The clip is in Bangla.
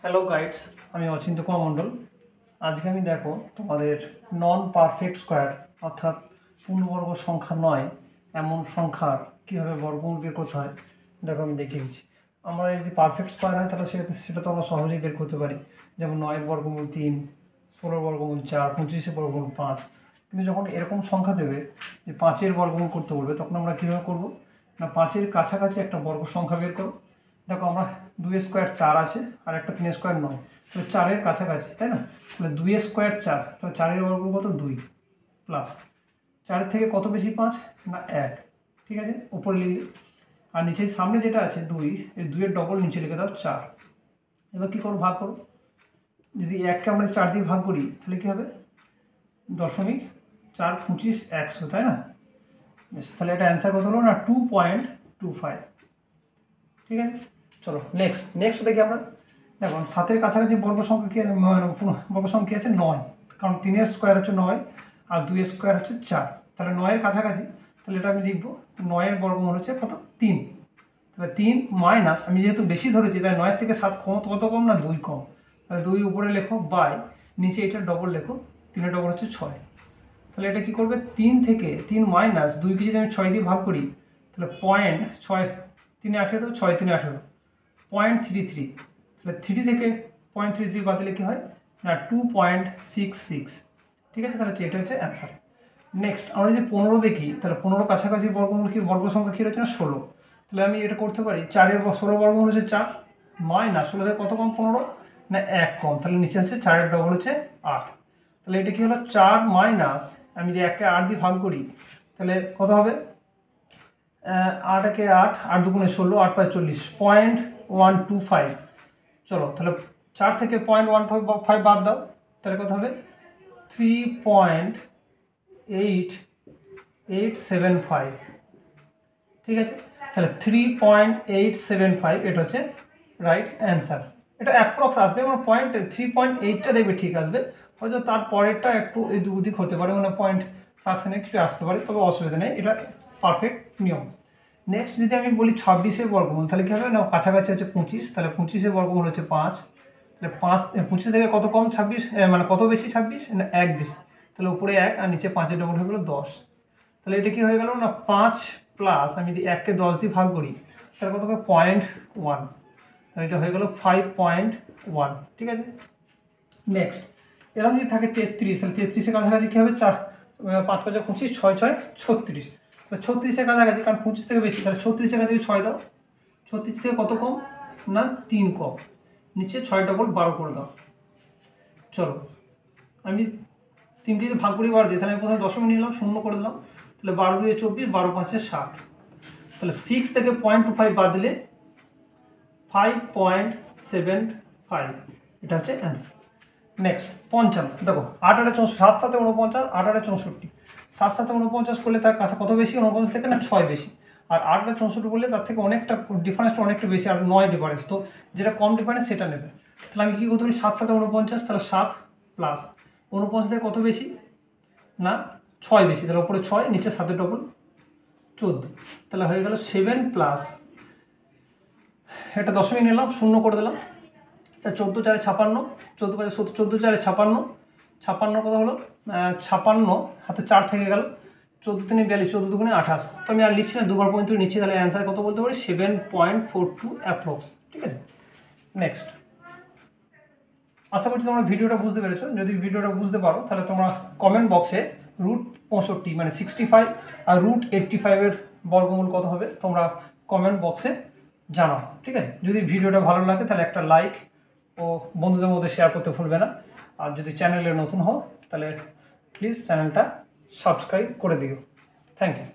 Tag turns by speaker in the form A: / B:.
A: হ্যালো গাইডস, আমি অচিন্ত কুমার মণ্ডল। আজকে আমি দেখো তোমাদের নন পারফেক্ট স্কোয়ার অর্থাৎ পূর্ণবর্গ সংখ্যা নয় এমন সংখ্যার কীভাবে বর্গমূল বের করতে হয় দেখো আমি দেখিয়ে দিচ্ছি। আমরা যদি পারফেক্ট স্কোয়ার হয় তাহলে সেটা তো আমরা সহজেই বের করতে পারি, যেমন 9 বর্গমূল 3, 16 বর্গমূল 4, 25 বর্গমূল 5। কিন্তু যখন এরকম সংখ্যা দেবে যে 5-এর বর্গমূল করতে বলবে, তখন আমরা কীভাবে করবো না, 5-এর কাছাকাছি একটা বর্গ সংখ্যা বের করো। দেখো আমরা 2 স্কোয়ার 4 আছে আর একটা 3 স্কোয়ার 9, তাহলে 4-এর কাছাকাছি, তাই না? তাহলে 2 স্কোয়ার 4, তাহলে 4-এর বর্গমূল কত 2 প্লাস 4 থেকে কত বেশি 5 না 1, ঠিক আছে, উপরে লিখলে। আর নিচে সামনে যেটা আছে 2, এই 2-এর ডবল নিচে লিখে দাও 4। এবার কী করো, ভাগ করো। যদি 1কে আমরা 4 দিয়ে ভাগ করি তাহলে কী হবে, 0.4 25 100, তাই না? বেশ, তাহলে এটা অ্যান্সার কত হলো না 2.25, ঠিক আছে। চলো নেক্সট দেখি আমরা। দেখো 7-এর কাছাকাছি বর্গ সংখ্যা কি, বর্গ সংখ্যা আছে 9, কারণ 3-এর স্কোয়ার হচ্ছে 9 আর 2-এর স্কোয়ার হচ্ছে 4, তাহলে 9-এর কাছাকাছি। তাহলে এটা আমি লিখবো 9-এর বর্গমূল হচ্ছে কত 3। তাহলে 3 মাইনাস, আমি যেহেতু বেশি ধরেছি তাই 9-এর থেকে 7 কত কম না 2 কম, তাহলে 2 উপরে লেখো বাই নিচে এটা ডবল লেখো, 3-এর ডবল হচ্ছে 6। তাহলে এটা কি করবে, 3 থেকে 3 মাইনাস 2কে যদি আমি 6 দিয়ে ভাগ করি তাহলে 0.6, 3 18, 6 3 18, 0.33। তাহলে 3 থেকে 0.33 বাদ দিলে কী হয় না 2.66, ঠিক আছে। তাহলে এটা হচ্ছে অ্যান্সার। নেক্সট আমরা যদি 15 দেখি, তাহলে 15 কাছাকাছি বর্গমূল কি, বর্গ সংখ্যা কী রয়েছে না 16। তাহলে আমি এটা করতে পারি 4-এর 16 বর্গমূল হচ্ছে 4 মাইনাস 16 থেকে কত কম 15 না 1 কম, তাহলে নিচে হচ্ছে 4-এর ডবল হচ্ছে 8। তাহলে এটা কী হলো 4 মাইনাস, আমি যদি 1কে 8 দিয়ে ভাগ করি তাহলে কত হবে, 8-একে 8, 8 দুগুণে 16, 8 5 40, 0.125। চলো তাহলে 4 থেকে 0.125 বাদ দাও, তাহলে কত হবে 3.8875, ঠিক আছে। তাহলে 3.875 এটা হচ্ছে রাইট অ্যান্সার। এটা অ্যাপ্রক্স আসবে, আমার 3.8টা দেখবে ঠিক আসবে, হয়তো তার পরেরটা একটু এই দুদিক হতে পারে, মানে পয়েন্ট ফ্রাকশনে কিছু আসতে পারে, তবে অসুবিধা নেই, এটা পারফেক্ট নিয়ম। নেক্সট যদি আমি বলি 26-এর বর্গমূল, তাহলে কী হবে না কাছাকাছি হচ্ছে 25, তাহলে 25-এর বর্গমূল হচ্ছে 5। তাহলে 25 থেকে কত কম 26, মানে কত বেশি 26 না 1 বেশি, তাহলে উপরে 1 আর নিচে 5-এর ডবল হয়ে গেলো 10। তাহলে এটা কি হয়ে গেল না 5 প্লাস, আমি যদি 1কে 10 দিয়ে ভাগ করি তাহলে কত হবে 0.1, তাহলে এটা হয়ে গেল 5.1, ঠিক আছে। নেক্সট এরকম যদি থাকে 33, তাহলে 33-এর কাছাকাছি কী হবে 4, 5 5 25, 6 6 36, তাহলে 36-এর কাছাকাছি, কারণ 25 থেকে বেশি, তাহলে 36-এর কাছাকাছি 6 দাও, 36 থেকে কত কম না 3 কম, নিচে 6 ডবল 12 করে দাও। চলো আমি 3কে যদি ভাগ করি 12 দিই, তাহলে আমি প্রথমে দশমিক নিলাম, 0 করে দিলাম, তাহলে 12 2 24, 12 5 60, তাহলে 6 থেকে 0.25 বাদ দিলে 5.75, এটা হচ্ছে অ্যান্সার। নেক্সট 55, দেখো 8 8 7 7 49, 8 8 64, 7 7 49 করলে তার কাছে কত বেশি 49 থেকে না 6 বেশি, আর 8 8 64 করলে তার থেকে অনেকটা ডিফারেন্সটা অনেকটা বেশি, আর 9 ডিফারেন্স, তো যেটা কম ডিফারেন্স সেটা নেবে। তাহলে আমি কী করতে পারি 7 7 49, তাহলে 7 প্লাস 49 থেকে কত বেশি না 6 বেশি, তাহলে উপরে 6 নিচে 7-এর ডবল 14, তাহলে হয়ে গেল 7 প্লাস, এটা দশমিক নিলাম 0 করে দিলাম, 14 4 56, 14 5 70, 14 4 56, 56 কত হলো 56 হাতে 4 থেকে গেল, 14 3 42, 14 2 28, তো আমি আর লিখছি না, দুবার পর্যন্ত নিচ্ছি, তাহলে অ্যান্সার কত বলতে পারি 7.42 অ্যাপ্রক্স, ঠিক আছে। নেক্সট আশা করছি তোমরা ভিডিওটা বুঝতে পেরেছো। যদি ভিডিওটা বুঝতে পারো তাহলে তোমরা কমেন্ট বক্সে √65 মানে 65 আর √85-এর বর্গমূল কত হবে তোমরা কমেন্ট বক্সে জানাও, ঠিক আছে। যদি ভিডিওটা ভালো লাগে তাহলে একটা লাইক ও বন্ধুদের মধ্যে শেয়ার করতে ভুলবে না, আর যদি চ্যানেলে নতুন হও তাহলে প্লিজ চ্যানেলটা সাবস্ক্রাইব করে দিও। Thank you.